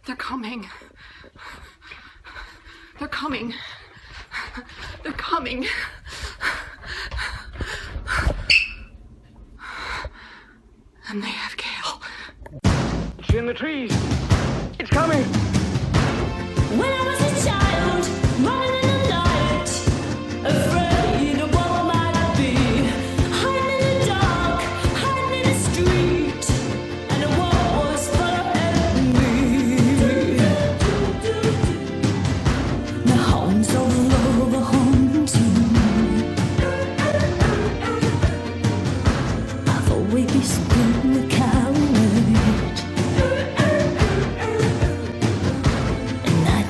They're coming. They're coming. They're coming. And they have Kale. It's in the trees. It's coming. When I was a child, running in the night, afraid of what might be, hiding in the dark, hiding in the street, and the world was full of enemy. The hounds all over hunting. I've always been the coward.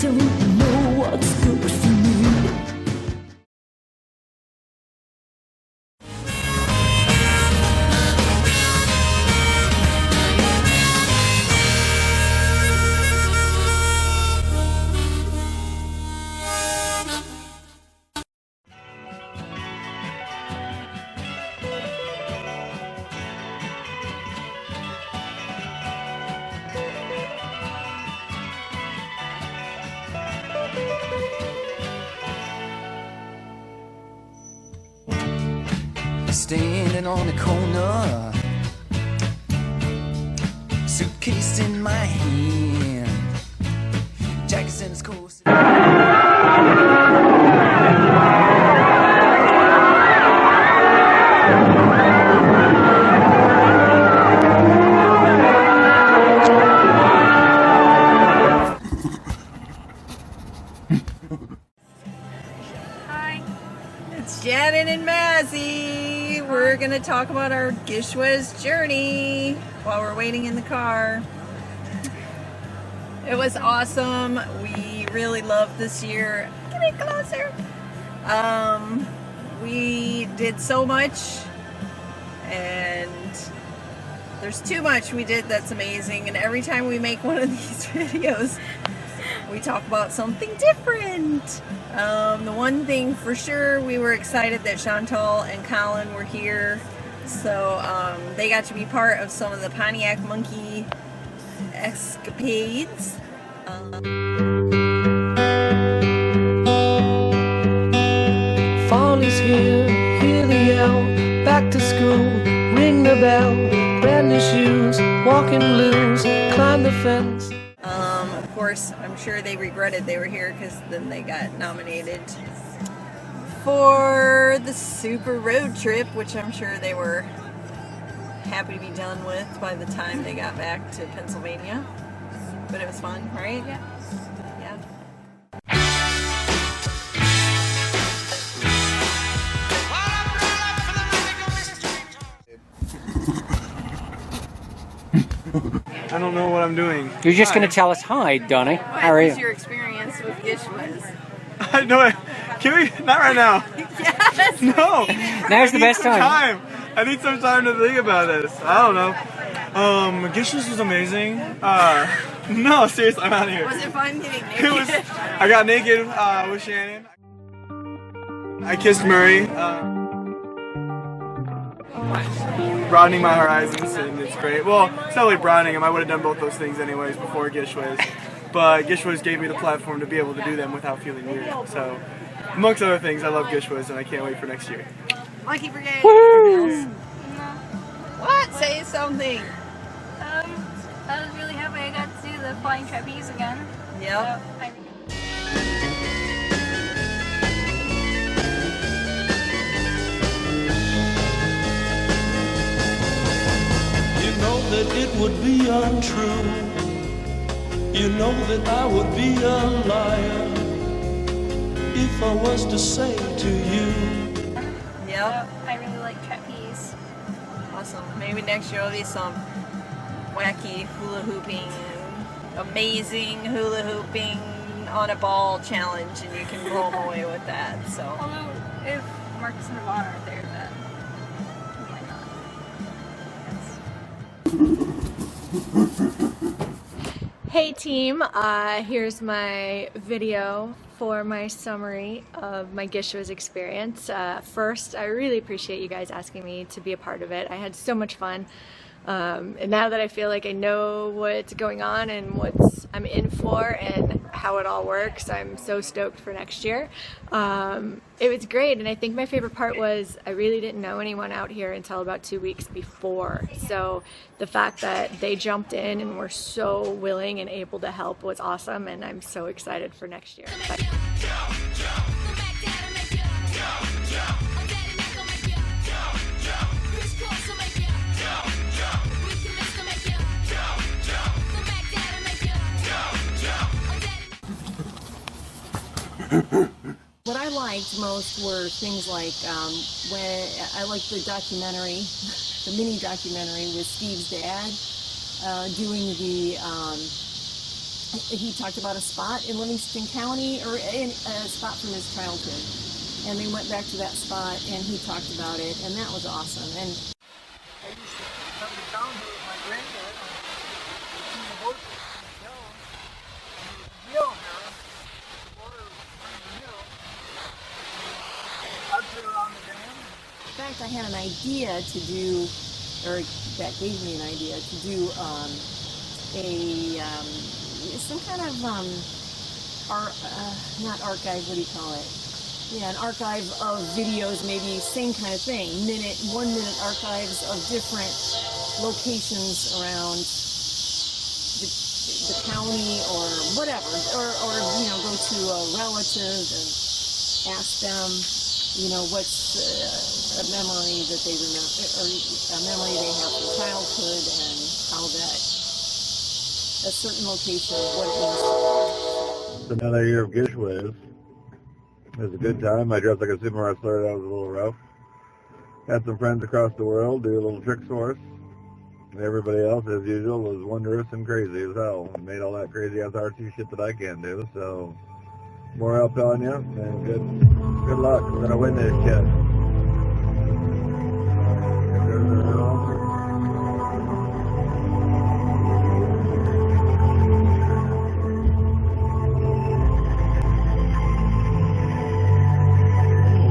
Don't know what's good for me. Standing on the corner, suitcase in my hand, Jack's in his course. Hi, it's Janet and Mazzy. We're gonna talk about our GISHWHES journey while we're waiting in the car. It was awesome. We really loved this year. Get it closer. We did so much, and there's too much we did that's amazing. And every time we make one of these videos, we talk about something different. The one thing for sure, we were excited that Chantal and Colin were here, so they got to be part of some of the Pontiac monkey escapades. Fall is here, hear the yell, back to school, ring the bell, brand new shoes, walking blues, climb the fence. Of course, I'm sure they regretted they were here because then they got nominated for the Super Road Trip, which I'm sure they were happy to be done with by the time they got back to Pennsylvania. But it was fun, right? Yeah. Yeah. I don't know what I'm doing. You're just going to tell us hi, Donnie. How are you? What was your experience with GISHWHES? I know. Can we? Not right now. Yes! No. Now's the best time. I need some time to think about this. I don't know. GISHWHES was amazing. No, seriously, I'm out of here. Was it fun getting naked? It was. I got naked with Shannon. I kissed Murray. Broadening my horizons, and it's great. Well, it's not really broadening them. I would have done both those things anyways before GISHWHES. But GISHWHES gave me the platform to be able to do them without feeling weird. So, amongst other things, I love GISHWHES, and I can't wait for next year. MonkeyBrigade. Woo! What? Say something. I was really happy I got to do the flying trapeze again. Yep. So You know that it would be untrue. You know that I would be a liar if I was to say to you. Yep. I really like trapeze. Awesome. Maybe next year will be some wacky hula hooping, amazing hula hooping on a ball challenge, and you can roll away with that. So. Although, if Marcus and Yvonne aren't there, then we might not. Hey team, here's my video for my summary of my GISHWHES experience. First, I really appreciate you guys asking me to be a part of it. I had so much fun. And now that I feel like I know what's going on and what I'm in for and how it all works, I'm so stoked for next year. It was great, and I think my favorite part was I really didn't know anyone out here until about 2 weeks before. So the fact that they jumped in and were so willing and able to help was awesome, and I'm so excited for next year. What I liked most were things like when I liked the documentary, the mini documentary with Steve's dad doing the. He talked about a spot in Livingston County or in a spot from his childhood, and they went back to that spot and he talked about it, and that was awesome. And I used to come to town here with my granddad on the horses in the hill, and there was a mill here. In fact, I had an idea to do, or that gave me an idea to do some kind of not archive. What do you call it? Yeah, an archive of videos, maybe same kind of thing. 1 minute archives of different locations around the county or whatever, or you know, go to a relative and ask them, you know, what's a memory that they remember, or a memory they have from childhood, and how that a certain location, what it means. It's another year of GISHWHES. It was a good time. I dressed like a sumo wrestler. That was a little rough. Had some friends across the world do little tricks for us. Everybody else, as usual, was wondrous and crazy as hell, and made all that crazy ass RT shit that I can do. So, more help on you, and good luck. We're gonna win this shit.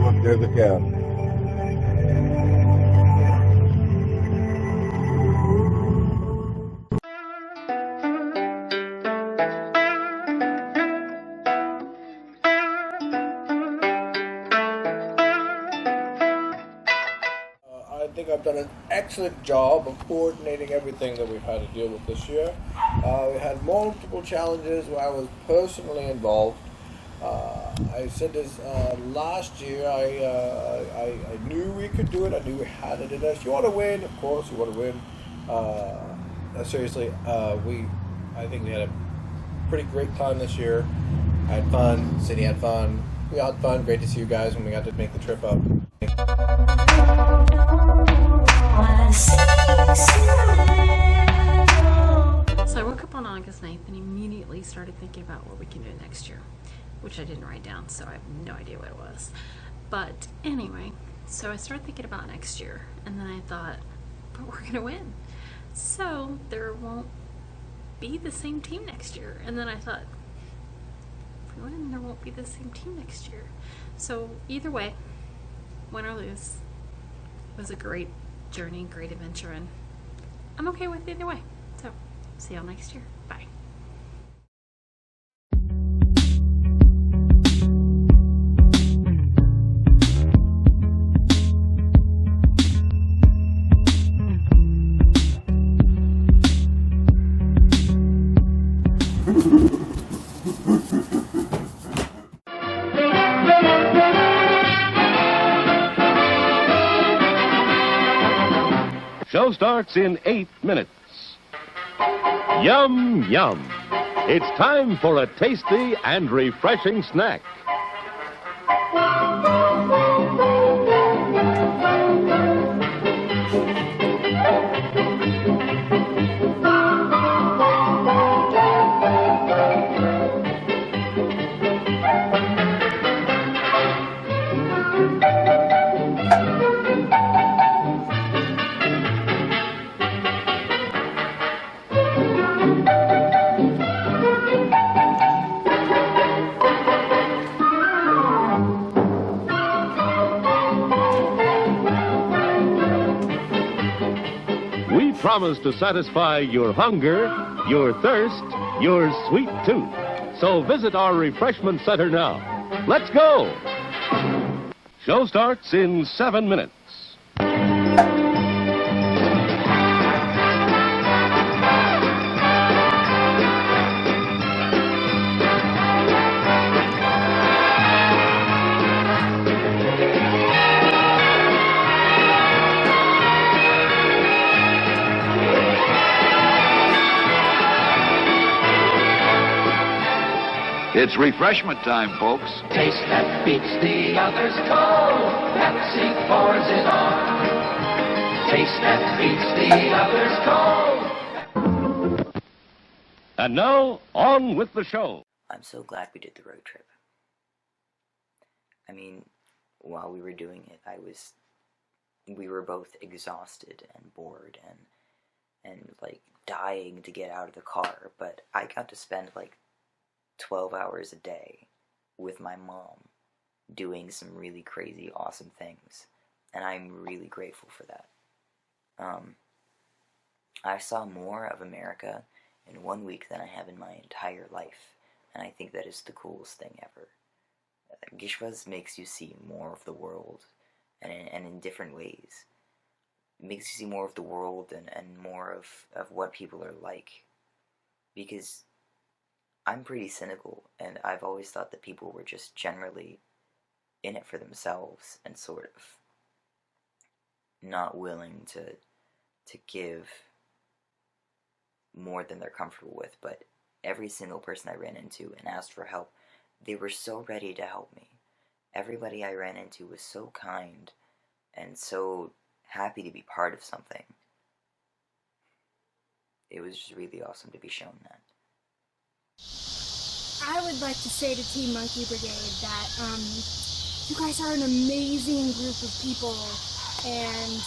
Look, there's a cow. I think I've done an excellent job of coordinating everything that we've had to deal with this year. We had multiple challenges where I was personally involved. I said this last year. I knew we could do it. I knew we had it in us. You want to win, of course. You want to win. Seriously, I think we had a pretty great time this year. I had fun. City had fun. We had fun. Great to see you guys when we got to make the trip up. So I woke up on August 9th and immediately started thinking about what we can do next year, which I didn't write down, so I have no idea what it was. But anyway, so I started thinking about next year, and then I thought, but we're gonna win. So there won't be the same team next year. And then I thought, if we win, there won't be the same team next year. So either way, win or lose, it was a great journey, great adventure, and I'm okay with either way. So see y'all next year. Bye. Show starts in 8 minutes. Yum, yum. It's time for a tasty and refreshing snack. promise to satisfy your hunger, your thirst, your sweet tooth. So visit our refreshment center now. Let's go! Show starts in 7 minutes. It's refreshment time, folks. Taste that beats the others cold. Pepsi pours it on. Taste that beats the others cold. And now, on with the show. I'm so glad we did the road trip. I mean, while we were doing it, we were both exhausted and bored and like dying to get out of the car, but I got to spend like 12 hours a day with my mom doing some really crazy, awesome things, and I'm really grateful for that. I saw more of America in 1 week than I have in my entire life, and I think that is the coolest thing ever. GISHWHES makes you see more of the world, and in different ways. It makes you see more of the world and more of what people are like, because I'm pretty cynical, and I've always thought that people were just generally in it for themselves and sort of not willing to give more than they're comfortable with. But every single person I ran into and asked for help, they were so ready to help me. Everybody I ran into was so kind and so happy to be part of something. It was just really awesome to be shown that. I would like to say to Team Monkey Brigade that you guys are an amazing group of people, and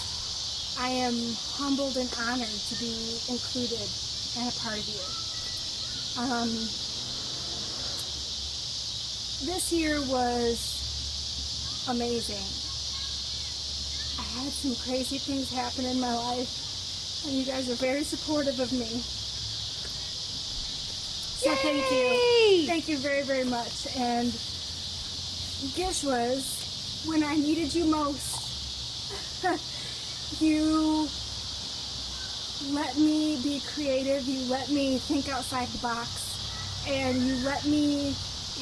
I am humbled and honored to be included and a part of you. This year was amazing. I had some crazy things happen in my life, and you guys are very supportive of me. So thank you. Thank you very, very much. And GISHWHES, when I needed you most, you let me be creative, you let me think outside the box, and you let me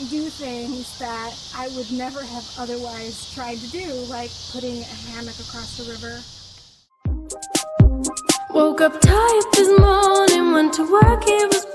do things that I would never have otherwise tried to do, like putting a hammock across the river. Woke up tired this morning, went to work, it was bored.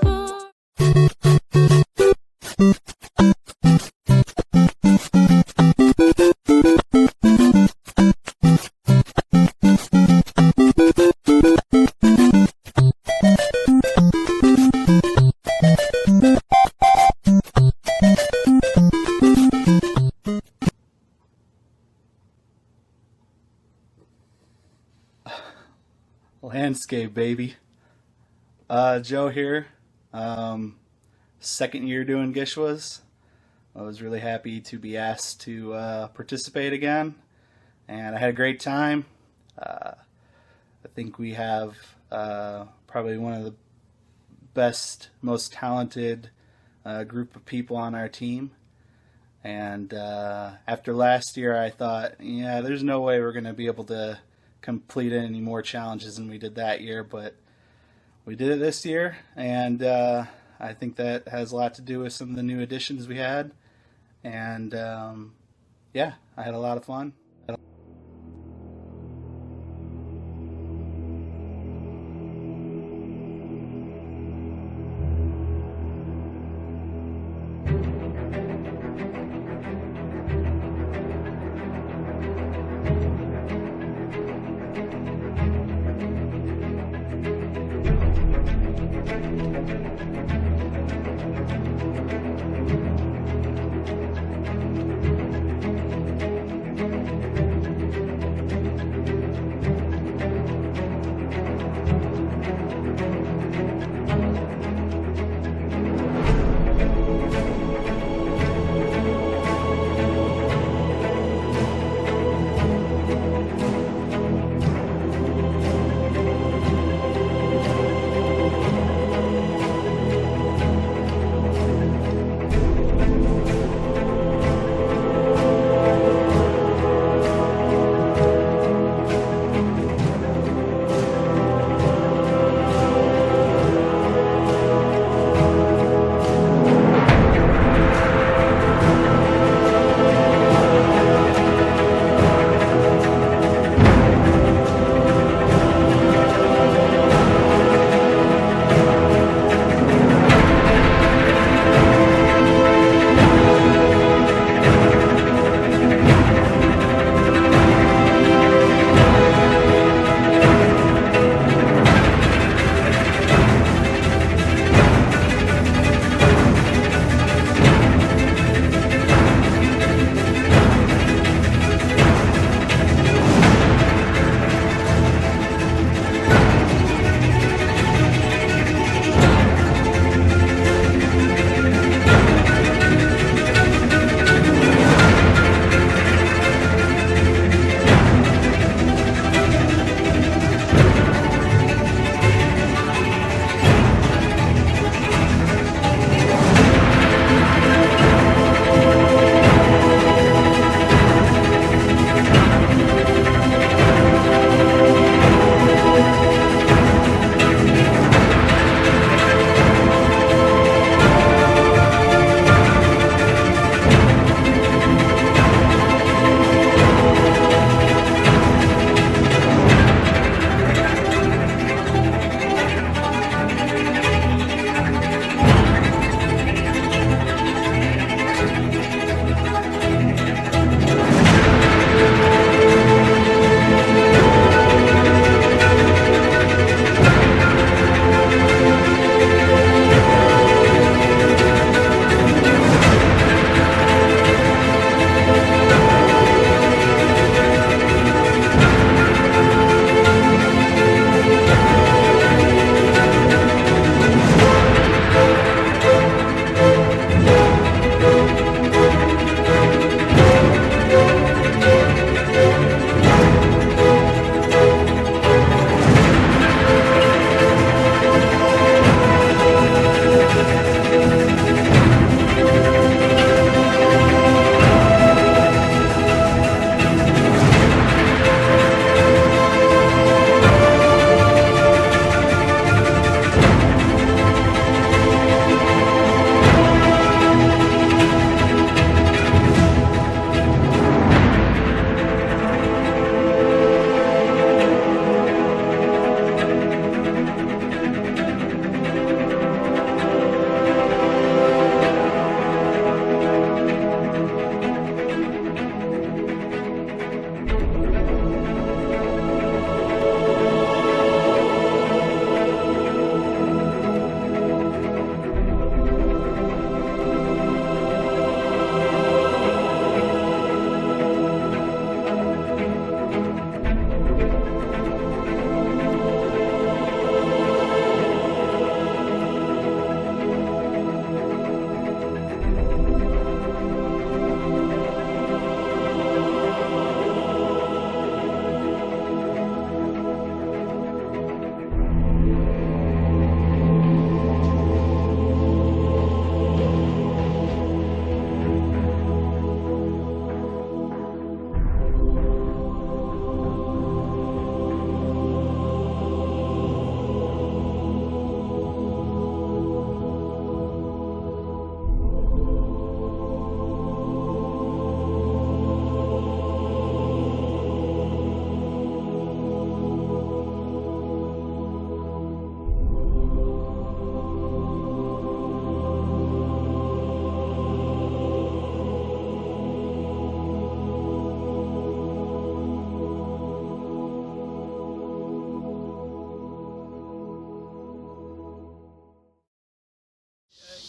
Landscape, baby. Joe here. Second year doing GISHWHES. I was really happy to be asked to participate again, and I had a great time. I think we have probably one of the best, most talented group of people on our team. And after last year, I thought, yeah, there's no way we're going to be able to complete any more challenges than we did that year, but we did it this year, and I think that has a lot to do with some of the new additions we had, and yeah, I had a lot of fun.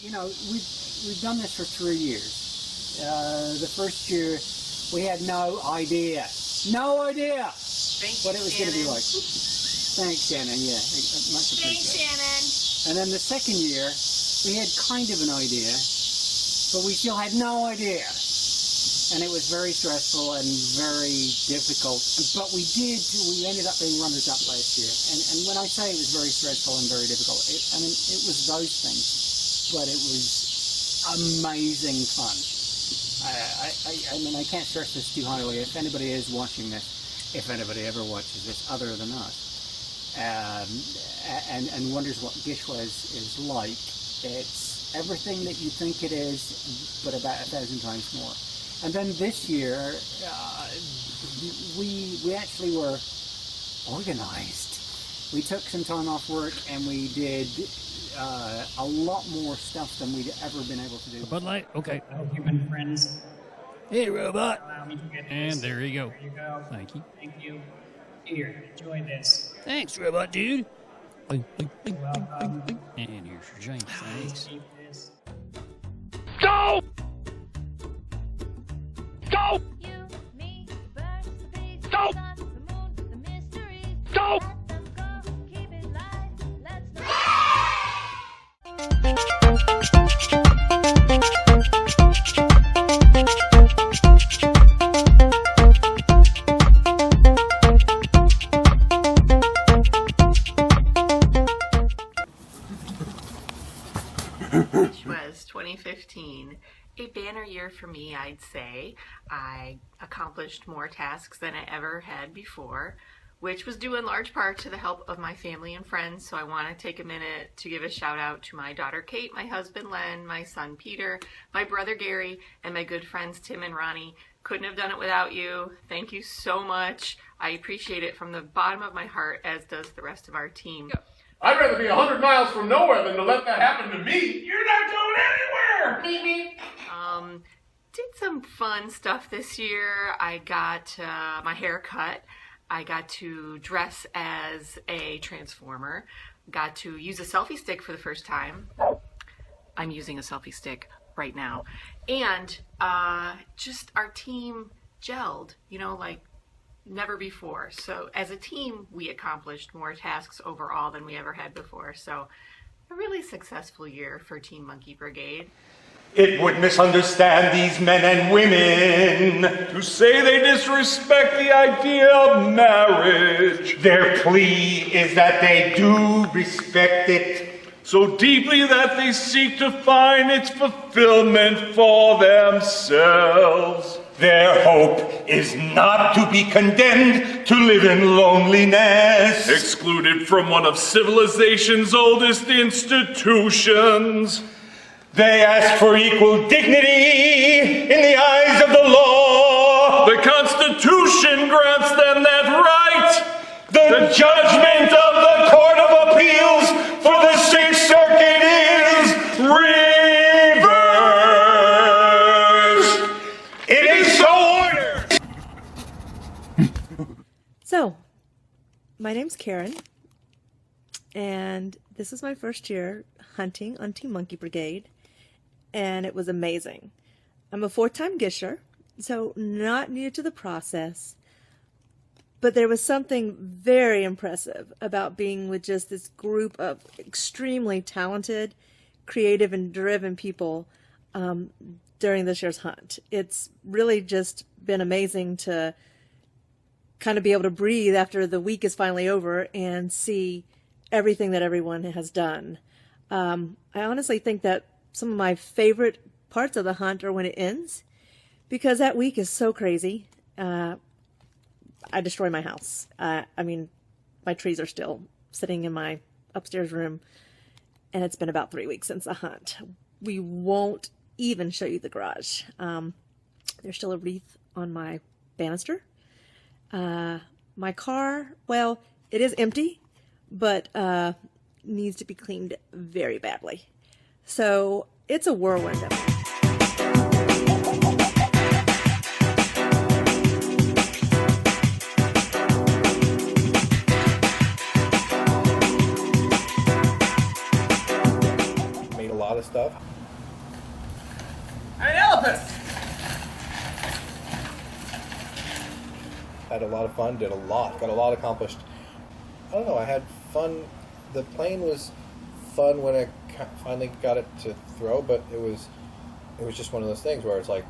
you know, we've done this for 3 years. The first year we had no idea what it was going to be like. Thanks, Shannon. Yeah, much appreciated. Thanks, Shannon. And then the second year we had kind of an idea, but we still had no idea. And it was very stressful and very difficult. But we ended up being runners-up last year. And when I say it was very stressful and very difficult, it was those things. But it was amazing fun. I mean, I can't stress this too highly. If anybody is watching this, if anybody ever watches this other than us, and wonders what GISHWHES is like, it's everything that you think it is, but about 1,000 times more. And then this year, we actually were organized. We took some time off work and we did a lot more stuff than we'd ever been able to do. Bud Light, okay. I hope you've been friends. Hey, Robot. Allow me to get And this. there you go. There you go. Thank you. Thank you. Here, enjoy this. Thanks, Robot Dude. Welcome. And here's your James. Thanks. Keep this. Go! Go! Go! Go! GISHWHES 2015, a banner year for me, I'd say. I accomplished more tasks than I ever had before, which was due in large part to the help of my family and friends. So I want to take a minute to give a shout out to my daughter Kate, my husband Len, my son Peter, my brother Gary, and my good friends Tim and Ronnie. Couldn't have done it without you. Thank you so much. I appreciate it from the bottom of my heart, as does the rest of our team. I'd rather be 100 miles from nowhere than to let that happen to me. You're not going anywhere! Maybe. Did some fun stuff this year. I got my hair cut. I got to dress as a Transformer. Got to use a selfie stick for the first time. I'm using a selfie stick right now. And just our team gelled, you know, like never before. So as a team, we accomplished more tasks overall than we ever had before. So a really successful year for Team Monkey Brigade. It would misunderstand these men and women to say they disrespect the idea of marriage. Their plea is that they do respect it so deeply that they seek to find its fulfillment for themselves. Their hope is not to be condemned to live in loneliness, excluded from one of civilization's oldest institutions. They ask for equal dignity in the eyes of the law. The Constitution grants them that right. The judgment of the Court of Appeals for the Sixth Circuit is reversed. It is so ordered. So, my name's Karen, and this is my first year hunting on Team Monkey Brigade. And it was amazing. I'm a 4-time gisher, so not new to the process, but there was something very impressive about being with just this group of extremely talented, creative, and driven people during this year's hunt. It's really just been amazing to kind of be able to breathe after the week is finally over and see everything that everyone has done. I honestly think that some of my favorite parts of the hunt are when it ends, because that week is so crazy. I destroy my house. I mean, my trees are still sitting in my upstairs room, and it's been about 3 weeks since the hunt. We won't even show you the garage. There's still a wreath on my banister. My car, well, it is empty, but needs to be cleaned very badly. So it's a whirlwind of it. Made a lot lot of stuff. An elephant! Had a lot of fun, got a lot accomplished. I don't know, I had fun. The plane was fun when I finally got it to throw, but it was just one of those things where it's like,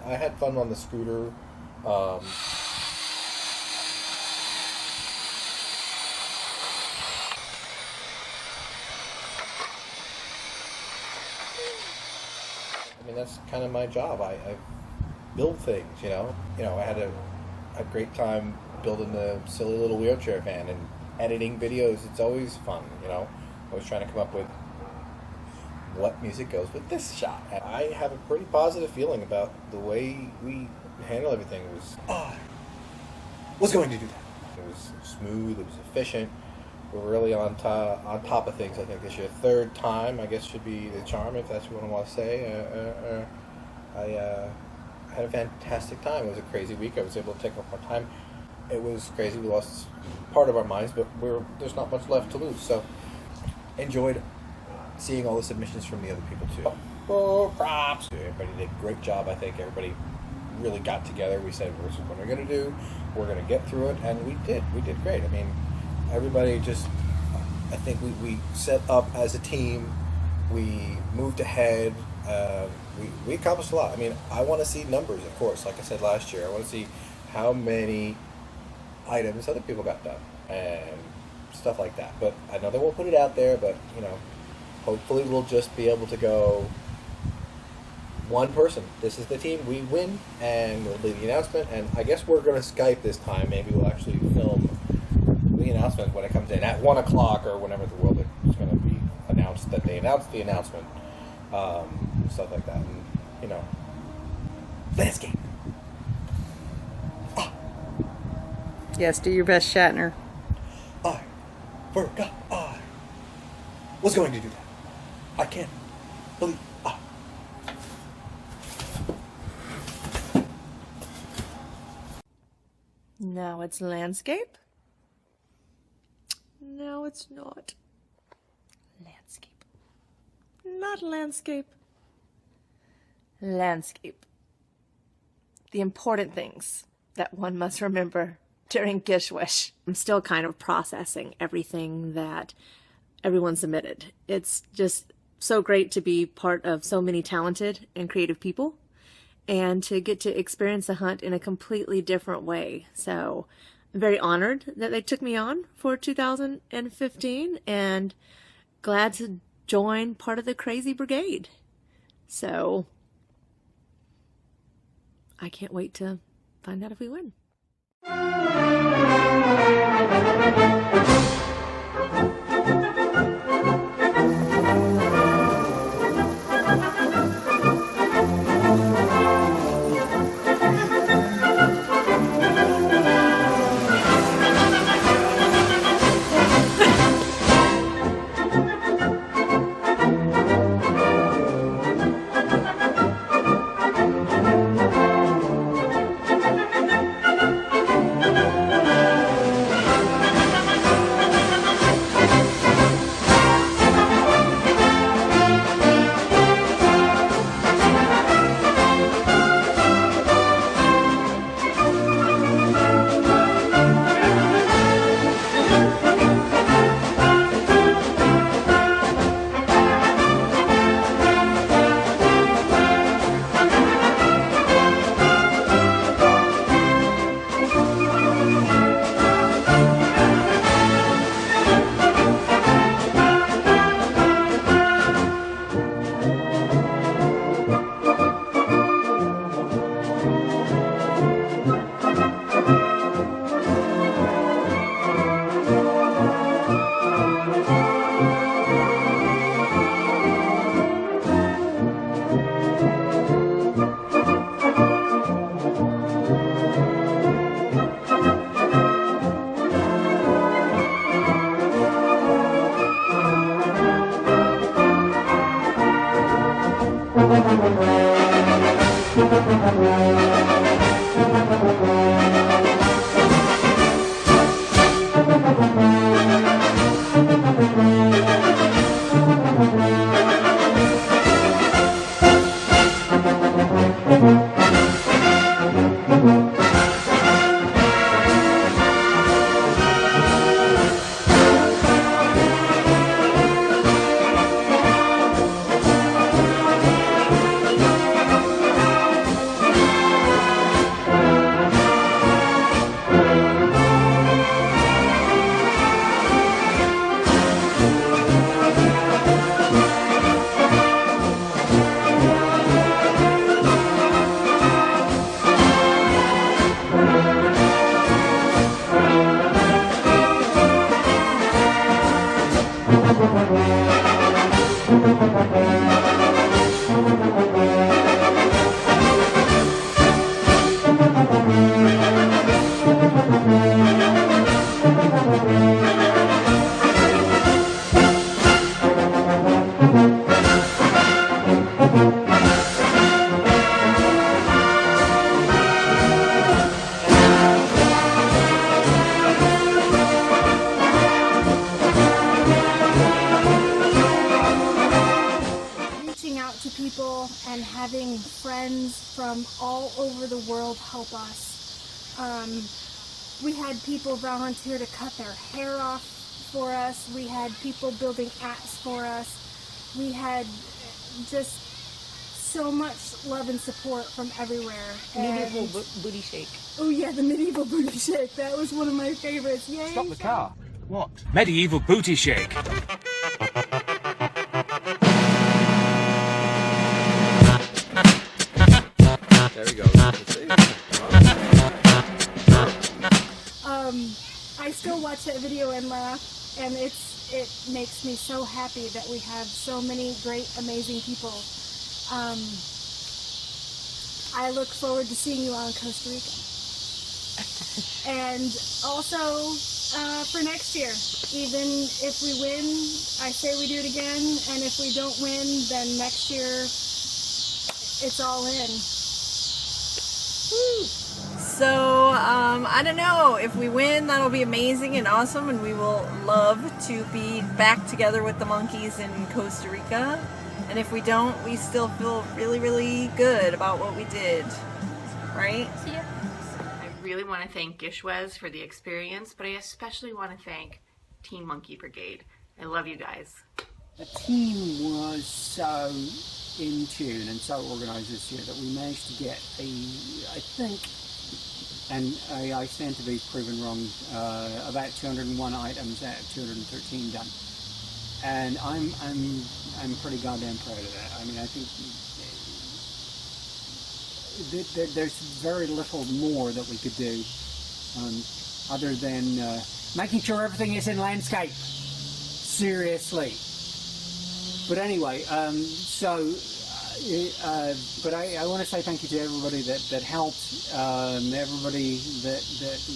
I had fun on the scooter. I mean, that's kind of my job. I build things, you know. I had a great time building the silly little wheelchair van and editing videos. It's always fun, you know. Always trying to come up with what music goes with this shot. And I have a pretty positive feeling about the way we handle everything. It was going to do that. It was smooth. It was efficient. We're really on top of things. I think this year, third time, I guess, should be the charm, if that's what I want to say. I had a fantastic time. It was a crazy week. I was able to take up more time. It was crazy. We lost part of our minds, but there's not much left to lose. So, enjoyed seeing all the submissions from the other people too. Oh, props! Everybody did a great job. I think everybody really got together. We said, "This is what we're going to do. We're going to get through it," and we did. We did great. I mean, everybody just. I think we set up as a team. We moved ahead. We accomplished a lot. I mean, I want to see numbers, of course. Like I said last year, I want to see how many items other people got done and stuff like that. But I know they won't put it out there. But hopefully we'll just be able to go one person. This is the team. We win, and we'll do the announcement. And I guess we're going to Skype this time. Maybe we'll actually film the announcement when it comes in at 1 o'clock or whenever the world is going to be announced that they announced the announcement, stuff like that. And landscape. Yes, do your best, Shatner. I forgot I was going to do that. I can't believe I. Now it's landscape. No, it's not. Landscape. Not landscape. Landscape. The important things that one must remember during GISHWHES. I'm still kind of processing everything that everyone submitted. It's just so great to be part of so many talented and creative people and to get to experience the hunt in a completely different way. So I'm very honored that they took me on for 2015 and glad to join part of the crazy brigade. So I can't wait to find out if we win. friends from all over the world help us. We had people volunteer to cut their hair off for us. We had people building apps for us. We had just so much love and support from everywhere. Medieval booty shake. Oh yeah, the medieval booty shake. That was one of my favorites. Yay! Stop the car. What? Medieval booty shake. There we go. I still watch that video and laugh, and it makes me so happy that we have so many great, amazing people. I look forward to seeing you all in Costa Rica. And also for next year, even if we win, I say we do it again, and if we don't win, then next year it's all in. Woo. So, I don't know, if we win, that'll be amazing and awesome, and we will love to be back together with the monkeys in Costa Rica. And if we don't, we still feel really, really good about what we did, right? Yeah. I really want to thank GISHWHES for the experience, but I especially want to thank Team Monkey Brigade. I love you guys. The team was so in tune and so organised this year that we managed to get I think, and I stand to be proven wrong, about 201 items out of 213 done. And I'm pretty goddamn proud of that. I mean, I think there's very little more that we could do other than making sure everything is in landscape. Seriously. But anyway, but I want to say thank you to everybody that helped, everybody that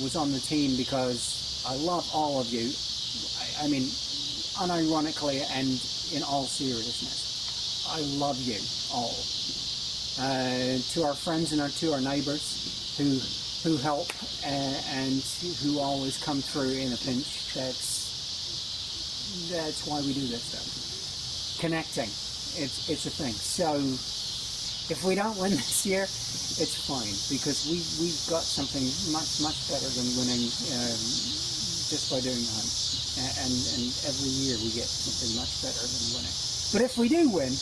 was on the team, because I love all of you. I mean, unironically and in all seriousness, I love you all. To our friends and to our neighbours who help and who always come through in a pinch, that's why we do this stuff. Connecting, it's a thing. So if we don't win this year, it's fine, because we've got something much better than winning just by doing the hunt. And every year we get something much better than winning. But if we do win,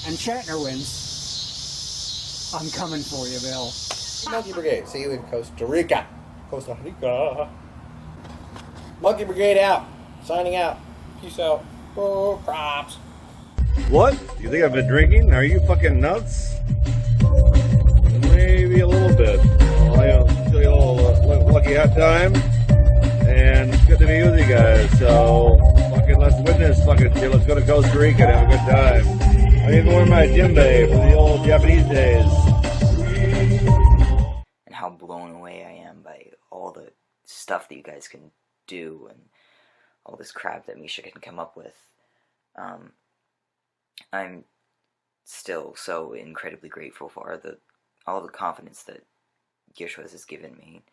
and Shatner wins, I'm coming for you, Bill. Monkey Brigade, see you in Costa Rica. Costa Rica. Monkey Brigade out. Signing out. Peace out. Oh, props. What? You think I've been drinking? Are you fucking nuts? Maybe a little bit. Well, I'll show you a little lucky hot time. And it's good to be with you guys. So, fucking let's win this fucking shit. Let's go to Costa Rica and have a good time. I'm even wearing my djembe from the old Japanese days. And how blown away I am by all the stuff that you guys can do and all this crap that Misha can come up with. I'm still so incredibly grateful for all the confidence that GISHWHES has given me.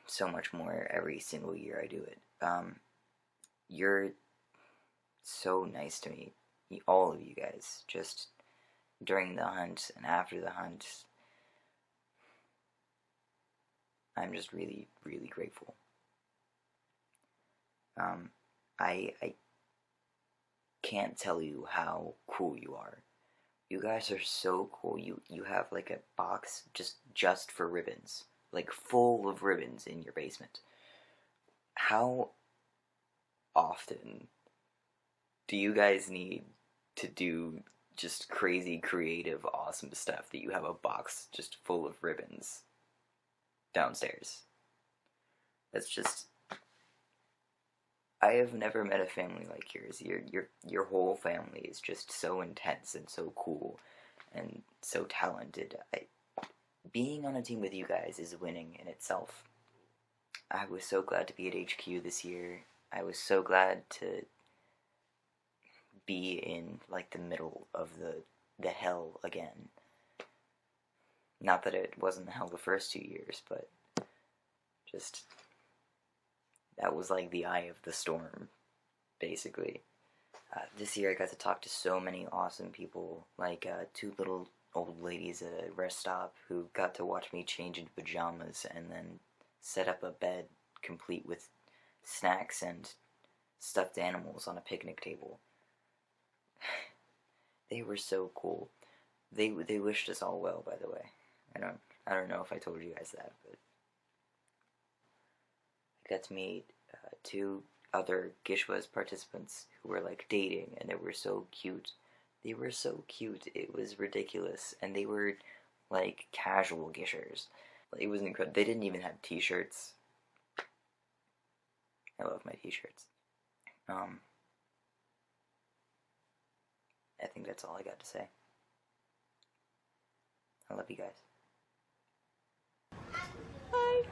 So much more every single year I do it. You're so nice to me, all of you guys, just during the hunt and after the hunt. I'm just really, really grateful. I can't tell you how cool you are. You guys are so cool. You have like a box just for ribbons, like full of ribbons in your basement. How often do you guys need to do just crazy, creative, awesome stuff that you have a box just full of ribbons downstairs? That's just... I have never met a family like yours. Your whole family is just so intense and so cool and so talented. Being on a team with you guys is winning in itself. I was so glad to be at HQ this year. I was so glad to be in like the middle of the hell again. Not that it wasn't hell the first 2 years, but just... that was like the eye of the storm, basically. This year I got to talk to so many awesome people, like 2 little old ladies at a rest stop who got to watch me change into pajamas and then set up a bed complete with snacks and stuffed animals on a picnic table. They were so cool. They wished us all well, by the way. I don't know if I told you guys that, but I got to meet 2 other GISHWHES participants who were like dating, and they were so cute. They were so cute. It was ridiculous, and they were like casual gishers. It was incredible. They didn't even have t-shirts. I love my t-shirts. I think that's all I got to say. I love you guys. Bye.